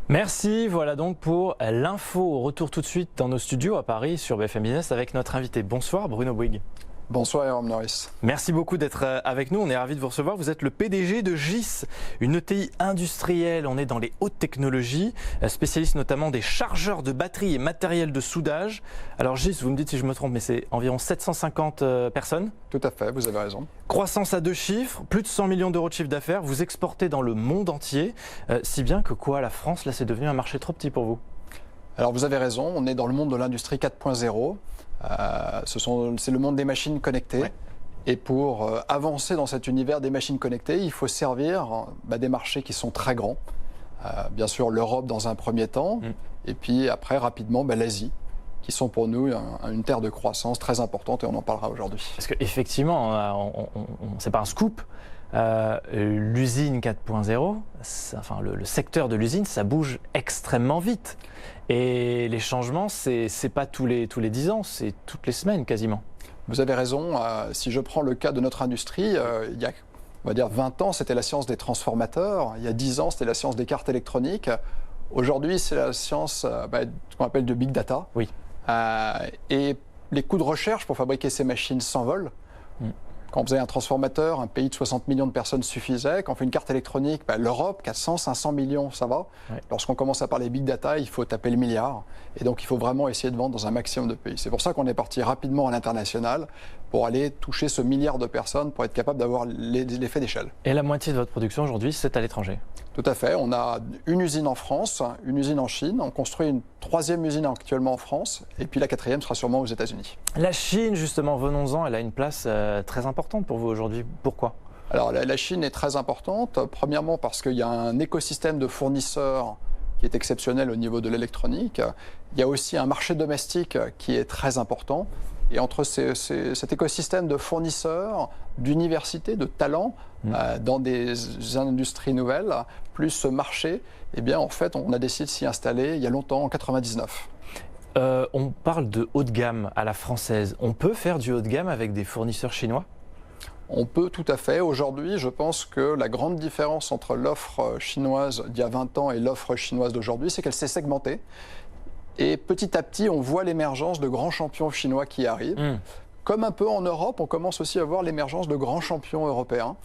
Merci, voilà donc pour l'info. Au retour tout de suite dans nos studios à Paris sur BFM Business avec notre invité. Bonsoir Bruno Bouygues. Bonsoir Jérôme Norris. Merci beaucoup d'être avec nous, on est ravis de vous recevoir. Vous êtes le PDG de GIS, une ETI industrielle. On est dans les hautes technologies, spécialiste notamment des chargeurs de batteries et matériel de soudage. Alors GIS, vous me dites si je me trompe, mais c'est environ 750 personnes. Tout à fait, vous avez raison. Croissance à 2 chiffres, plus de 100 millions d'euros de chiffre d'affaires. Vous exportez dans le monde entier, si bien que quoi, la France, là, c'est devenu un marché trop petit pour vous? Alors vous avez raison, on est dans le monde de l'industrie 4.0. C'est le monde des machines connectées. Ouais. Et pour avancer dans cet univers des machines connectées, il faut servir des marchés qui sont très grands. Bien sûr l'Europe dans un premier temps, et puis après rapidement l'Asie, qui sont pour nous une terre de croissance très importante, et on en parlera aujourd'hui. Parce qu'effectivement, c'est pas un scoop, l'usine 4.0, enfin le secteur de l'usine, ça bouge extrêmement vite. Et les changements, c'est pas tous les 10 ans, c'est toutes les semaines quasiment. Vous avez raison. Si je prends le cas de notre industrie, il y a, on va dire, 20 ans, c'était la science des transformateurs. Il y a 10 ans, c'était la science des cartes électroniques. Aujourd'hui, c'est la science qu'on appelle de big data. Oui. Et les coûts de recherche pour fabriquer ces machines s'envolent. Quand on faisait un transformateur, un pays de 60 millions de personnes suffisait. Quand on fait une carte électronique, l'Europe, 400, 500 millions, ça va. Ouais. Lorsqu'on commence à parler big data, il faut taper le milliard. Et donc, il faut vraiment essayer de vendre dans un maximum de pays. C'est pour ça qu'on est parti rapidement à l'international pour aller toucher ce milliard de personnes, pour être capable d'avoir l'effet d'échelle. Et la moitié de votre production aujourd'hui, c'est à l'étranger? Tout à fait. On a une usine en France, une usine en Chine. On construit une 3e usine actuellement en France. Et puis la 4e sera sûrement aux États-Unis. La Chine, justement, venons-en, elle a une place très importante pour vous aujourd'hui. Pourquoi? Alors la Chine est très importante. Premièrement parce qu'il y a un écosystème de fournisseurs qui est exceptionnel au niveau de l'électronique. Il y a aussi un marché domestique qui est très important. Et entre cet écosystème de fournisseurs, d'universités, de talents, dans des industries nouvelles, plus ce marché, eh bien, en fait, on a décidé de s'y installer il y a longtemps, en 99. On parle de haut de gamme à la française. On peut faire du haut de gamme avec des fournisseurs chinois? On peut tout à fait. Aujourd'hui, je pense que la grande différence entre l'offre chinoise d'il y a 20 ans et l'offre chinoise d'aujourd'hui, c'est qu'elle s'est segmentée. Et petit à petit, on voit l'émergence de grands champions chinois qui arrivent. Comme un peu en Europe, on commence aussi à voir l'émergence de grands champions européens.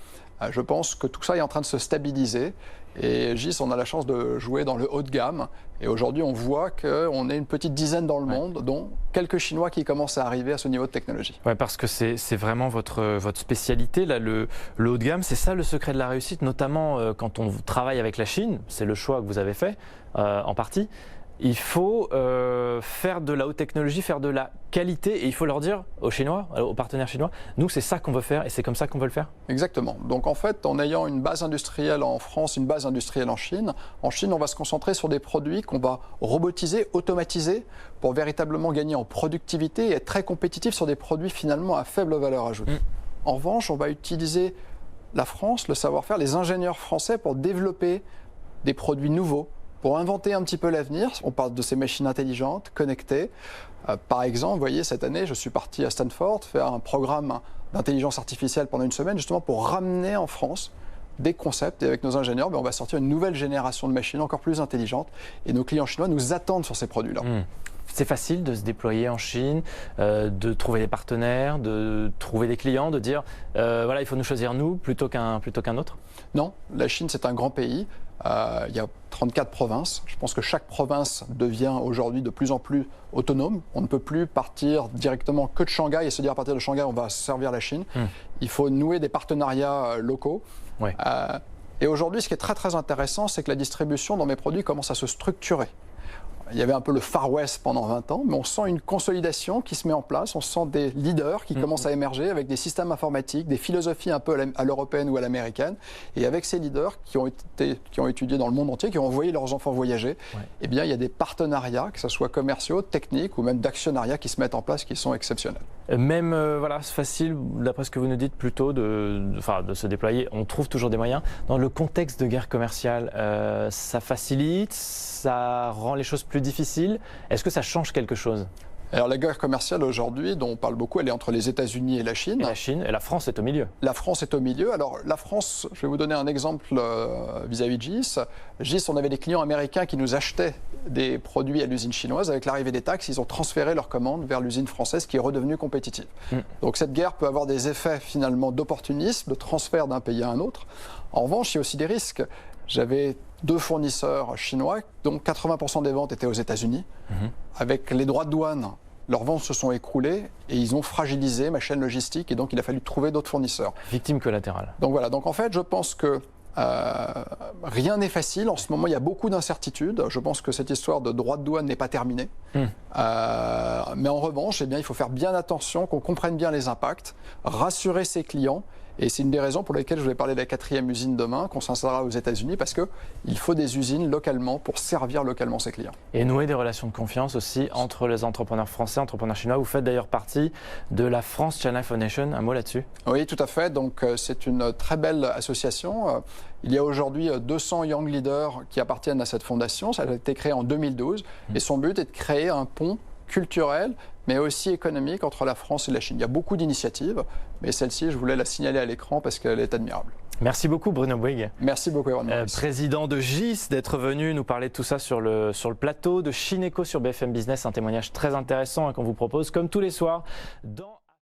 Je pense que tout ça est en train de se stabiliser. Et GIS, on a la chance de jouer dans le haut de gamme. Et aujourd'hui, on voit qu'on est une petite dizaine dans le monde, dont quelques Chinois qui commencent à arriver à ce niveau de technologie. Oui, parce que c'est vraiment votre spécialité, là, le haut de gamme. C'est ça le secret de la réussite, notamment quand on travaille avec la Chine. C'est le choix que vous avez fait, en partie. Il faut faire de la haute technologie, faire de la qualité, et il faut leur dire aux Chinois, aux partenaires chinois, nous c'est ça qu'on veut faire et c'est comme ça qu'on veut le faire. Exactement. Donc en fait, en ayant une base industrielle en France, une base industrielle en Chine, on va se concentrer sur des produits qu'on va robotiser, automatiser, pour véritablement gagner en productivité et être très compétitif sur des produits finalement à faible valeur ajoutée. En revanche, on va utiliser la France, le savoir-faire, les ingénieurs français pour développer des produits nouveaux, pour inventer un petit peu l'avenir. On parle de ces machines intelligentes, connectées. Par exemple, vous voyez, cette année, je suis parti à Stanford faire un programme d'intelligence artificielle pendant une semaine, justement pour ramener en France des concepts. Et avec nos ingénieurs, on va sortir une nouvelle génération de machines encore plus intelligentes. Et nos clients chinois nous attendent sur ces produits-là. C'est facile de se déployer en Chine, de trouver des partenaires, de trouver des clients, de dire voilà, il faut nous choisir nous plutôt qu'un autre? Non, la Chine, c'est un grand pays. Il y a 34 provinces. Je pense que chaque province devient aujourd'hui de plus en plus autonome. On ne peut plus partir directement que de Shanghai et se dire à partir de Shanghai, on va servir la Chine. Il faut nouer des partenariats locaux. Ouais. Et aujourd'hui, ce qui est très très intéressant, c'est que la distribution dans mes produits commence à se structurer. Il y avait un peu le Far West pendant 20 ans, mais on sent une consolidation qui se met en place, on sent des leaders qui commencent à émerger avec des systèmes informatiques, des philosophies un peu à l'européenne ou à l'américaine. Et avec ces leaders qui ont étudié dans le monde entier, qui ont envoyé leurs enfants voyager, eh bien, il y a des partenariats, que ce soit commerciaux, techniques ou même d'actionnariats qui se mettent en place, qui sont exceptionnels. Même, voilà, c'est facile, d'après ce que vous nous dites, plutôt de se déployer. On trouve toujours des moyens. Dans le contexte de guerre commerciale, ça facilite, ça rend les choses plus difficiles. Est-ce que ça change quelque chose? Alors la guerre commerciale aujourd'hui, dont on parle beaucoup, elle est entre les États-Unis et la Chine. Et la Chine, et la France est au milieu. La France est au milieu. Alors la France, je vais vous donner un exemple vis-à-vis de GIS. GIS, on avait des clients américains qui nous achetaient des produits à l'usine chinoise. Avec l'arrivée des taxes, ils ont transféré leurs commandes vers l'usine française qui est redevenue compétitive. Donc cette guerre peut avoir des effets finalement d'opportunisme, de transfert d'un pays à un autre. En revanche, il y a aussi des risques. J'avais 2 fournisseurs chinois, dont 80% des ventes étaient aux États-Unis. Avec les droits de douane, leurs ventes se sont écroulées et ils ont fragilisé ma chaîne logistique et donc il a fallu trouver d'autres fournisseurs. Victime collatérale. Donc voilà, donc en fait je pense que rien n'est facile. En ce moment, il y a beaucoup d'incertitudes. Je pense que cette histoire de droits de douane n'est pas terminée. Mais en revanche, eh bien, il faut faire bien attention, qu'on comprenne bien les impacts, rassurer ses clients. Et c'est une des raisons pour lesquelles je vais parler de la 4e usine demain, qu'on s'installera aux États-Unis, parce qu'il faut des usines localement pour servir localement ses clients. Et nouer des relations de confiance aussi entre les entrepreneurs français, entrepreneurs chinois. Vous faites d'ailleurs partie de la France China Foundation. Un mot là-dessus? Oui, tout à fait. Donc c'est une très belle association. Il y a aujourd'hui 200 Young Leaders qui appartiennent à cette fondation. Ça a été créé en 2012. Et son but est de créer un pont culturel, mais aussi économique entre la France et la Chine. Il y a beaucoup d'initiatives, mais celle-ci, je voulais la signaler à l'écran parce qu'elle est admirable. Merci beaucoup Bruno Bouygues. Merci beaucoup Erwan Maurice. Président de GIS, d'être venu nous parler de tout ça sur le plateau de Chineco sur BFM Business. Un témoignage très intéressant qu'on vous propose comme tous les soirs dans